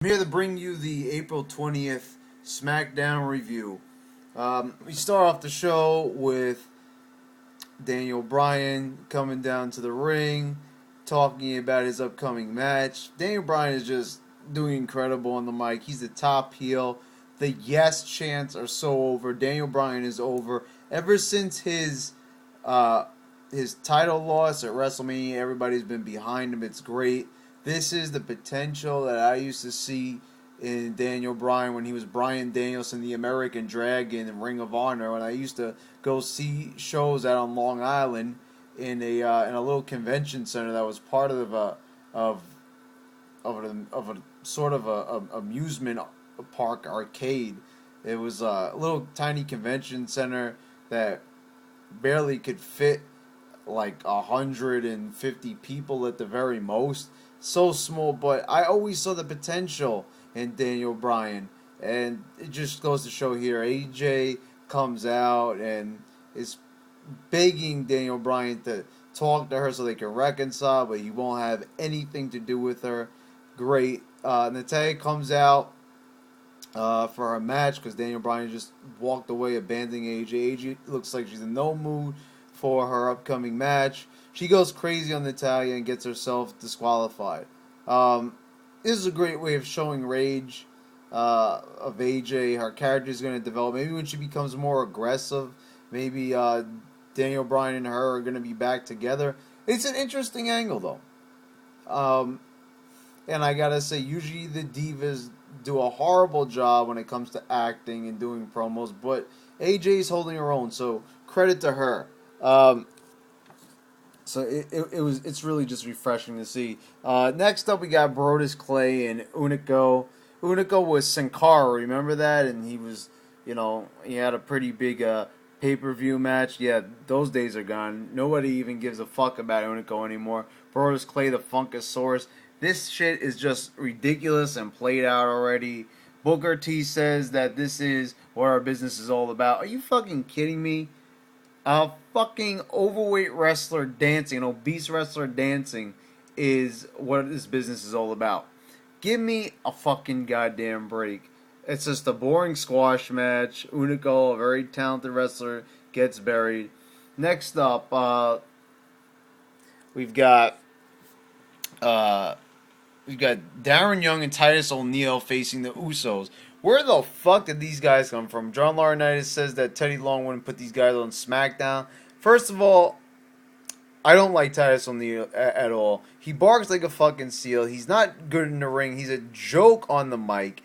I'm here to bring you the April 20th Smackdown review. We start off the show with Daniel Bryan coming down to the ring, talking about his upcoming match. Daniel Bryan is just doing incredible on the mic. He's the top heel. The yes chants are so over. Daniel Bryan is over. Ever since his title loss at WrestleMania, everybody's been behind him. It's great. This is the potential that I used to see in Daniel Bryan when he was Bryan Danielson, the American Dragon, in Ring of Honor. When I used to go see shows out on Long Island in a little convention center that was part of a sort of a amusement park arcade. It was a little tiny convention center that barely could fit like 150 people at the very most. So small, but I always saw the potential in Daniel Bryan, and it just goes to show here. AJ comes out and is begging Daniel Bryan to talk to her so they can reconcile, but he won't have anything to do with her. Great. Natalya comes out for her match because Daniel Bryan just walked away, abandoning AJ. AJ looks like she's in no mood for her upcoming match. She goes crazy on Natalya and gets herself disqualified. This is a great way of showing rage of AJ. Her character is going to develop. Maybe when she becomes more aggressive, maybe Daniel Bryan and her are going to be back together. It's an interesting angle, though. And I gotta say, usually the divas do a horrible job when it comes to acting and doing promos, but AJ's holding her own, so credit to her. So it's really just refreshing to see. Next up, we got Brodus Clay and Unico. Unico was Sin Cara, remember that? And he was, he had a pretty big pay-per-view match. Yeah, those days are gone. Nobody even gives a fuck about Unico anymore. Brodus Clay, the Funkasaurus. This shit is just ridiculous and played out already. Booker T says that this is what our business is all about. Are you fucking kidding me? A fucking overweight wrestler dancing, an obese wrestler dancing is what this business is all about. Give me a fucking goddamn break. It's just a boring squash match. Unico, a very talented wrestler, gets buried. Next up, we've got Darren Young and Titus O'Neil facing the Usos. Where the fuck did these guys come from? John Laurinaitis says that Teddy Long wouldn't put these guys on SmackDown. First of all, I don't like Titus O'Neil at all. He barks like a fucking seal. He's not good in the ring. He's a joke on the mic.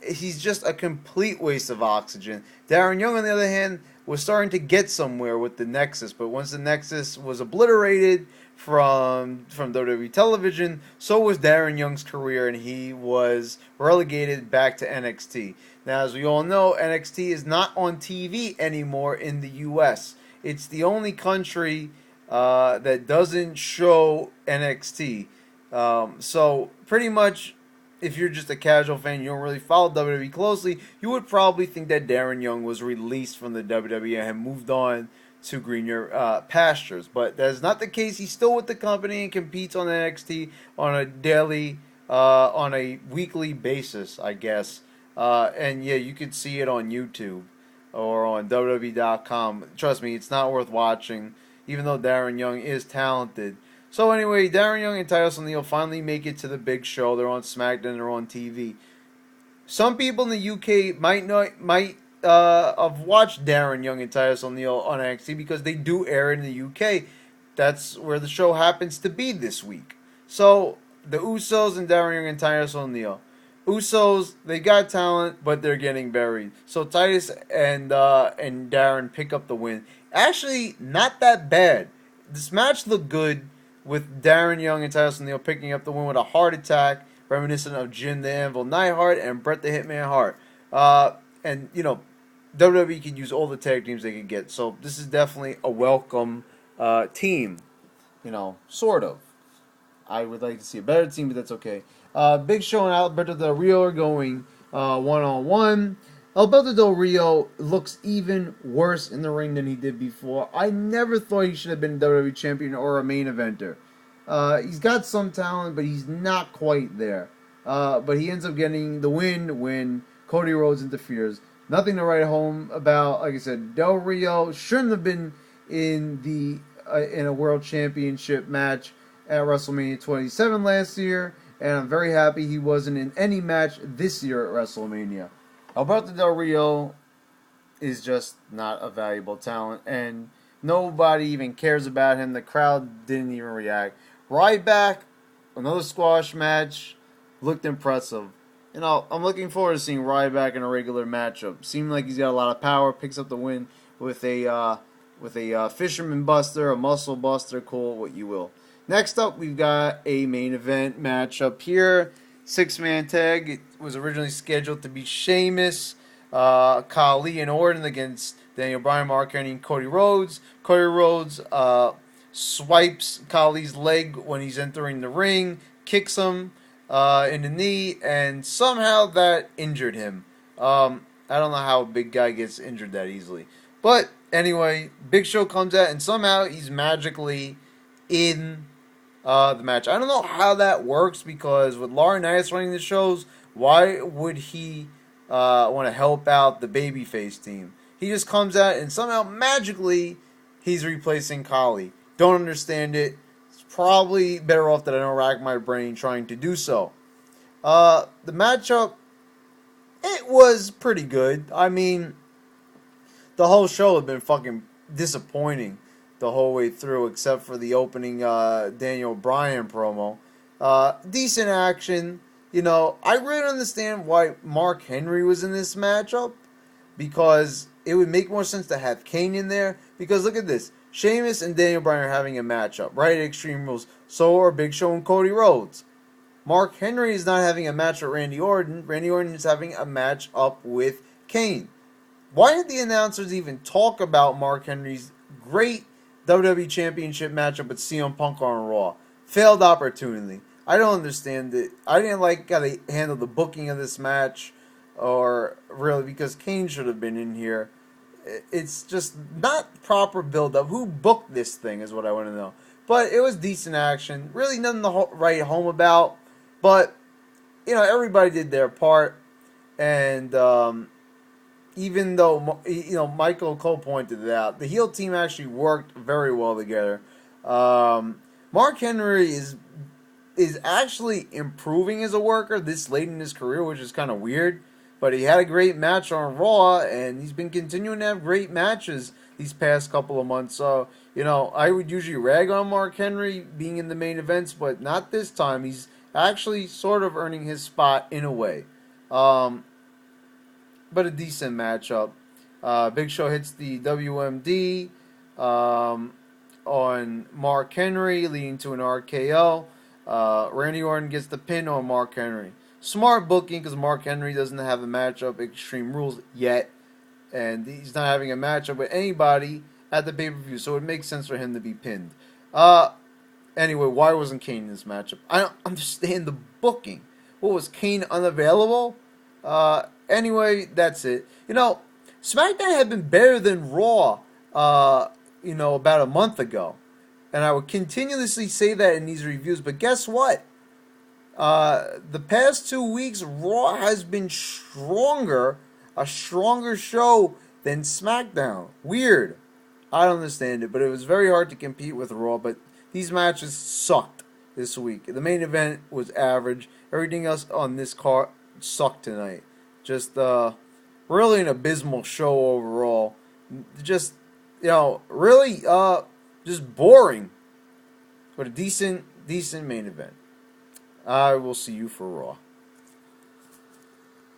He's just a complete waste of oxygen. Darren Young, on the other hand, was starting to get somewhere with the Nexus, but once the Nexus was obliterated from WWE television, so was Darren Young's career, and he was relegated back to NXT. Now, as we all know, NXT is not on TV anymore in the U.S. It's the only country that doesn't show NXT. So, pretty much, if you're just a casual fan, you don't really follow WWE closely, you would probably think that Darren Young was released from the WWE and had moved on to greener pastures. But that is not the case. He's still with the company and competes on NXT on a weekly basis, I guess. And yeah, you can see it on YouTube or on WWE.com. Trust me, it's not worth watching, even though Darren Young is talented. So anyway, Darren Young and Titus O'Neil finally make it to the big show. They're on SmackDown. They're on TV. Some people in the UK might have watched Darren Young and Titus O'Neil on NXT because they do air in the UK. That's where the show happens to be this week. So the Usos and Darren Young and Titus O'Neil. Usos, they got talent, but they're getting buried. So Titus and Darren pick up the win. Actually, not that bad. This match looked good with Darren Young and Titus O'Neil picking up the win with a heart attack, reminiscent of Jim the Anvil Neidhart and Bret the Hitman Hart. And, WWE can use all the tag teams they can get. So this is definitely a welcome team. Sort of. I would like to see a better team, but that's okay. Big Show and Alberto Del Rio are going one-on-one. Alberto Del Rio looks even worse in the ring than he did before. I never thought he should have been a WWE champion or a main eventer. He's got some talent, but he's not quite there. But he ends up getting the win when Cody Rhodes interferes. Nothing to write home about. Like I said, Del Rio shouldn't have been in a World Championship match at WrestleMania 27 last year, and I'm very happy he wasn't in any match this year at WrestleMania. Alberto Del Rio is just not a valuable talent, and nobody even cares about him. The crowd didn't even react. Ryback, another squash match, looked impressive. I'm looking forward to seeing Ryback in a regular matchup. Seemed like he's got a lot of power. Picks up the win with a fisherman buster, a muscle buster, call it what you will. Next up, we've got a main event matchup here. 6-man tag. It was originally scheduled to be Sheamus, Khali, and Orton against Daniel Bryan, Mark Henry, and Cody Rhodes. Cody Rhodes swipes Khali's leg when he's entering the ring, kicks him in the knee, and somehow that injured him. I don't know how a big guy gets injured that easily. But anyway, Big Show comes out, and somehow he's magically in the match. I don't know how that works, because with Laurinaitis running the shows, why would he want to help out the babyface team? He just comes out, and somehow magically he's replacing Khali. Don't understand it. It's probably better off that I don't rack my brain trying to do so. The matchup, it was pretty good. I mean, the whole show had been fucking disappointing the whole way through, except for the opening Daniel Bryan promo. Decent action. I really don't understand why Mark Henry was in this matchup, because it would make more sense to have Kane in there. Because look at this. Sheamus and Daniel Bryan are having a matchup, right, at Extreme Rules. So are Big Show and Cody Rhodes. Mark Henry is not having a match with Randy Orton. Randy Orton is having a match up with Kane. Why did the announcers even talk about Mark Henry's great WWE Championship matchup with CM Punk on Raw? Failed opportunity. I don't understand it. I didn't like how they handled the booking of this match, or really, because Kane should have been in here. It's just not proper build-up. Who booked this thing is what I want to know. But it was decent action. Really nothing to write home about. But, everybody did their part. And even though, Michael Cole pointed it out, the heel team actually worked very well together. Mark Henry is actually improving as a worker this late in his career, which is kind of weird. But he had a great match on Raw, and he's been continuing to have great matches these past couple of months. So, I would usually rag on Mark Henry being in the main events, but not this time. He's actually sort of earning his spot in a way. But a decent matchup. Big Show hits the WMD on Mark Henry, leading to an RKO. Randy Orton gets the pin on Mark Henry. Smart booking, because Mark Henry doesn't have a matchup at Extreme Rules yet, and he's not having a matchup with anybody at the pay-per-view, so it makes sense for him to be pinned. Anyway, why wasn't Kane in this matchup? I don't understand the booking. What, was Kane unavailable? Anyway, that's it. SmackDown had been better than Raw, about a month ago. And I would continuously say that in these reviews, but guess what? The past 2 weeks, Raw has been a stronger show than SmackDown. Weird. I don't understand it, but it was very hard to compete with Raw, but these matches sucked this week. The main event was average. Everything else on this card sucked tonight. Just, really an abysmal show overall. Just, really, just boring. But a decent main event. I will see you for Raw.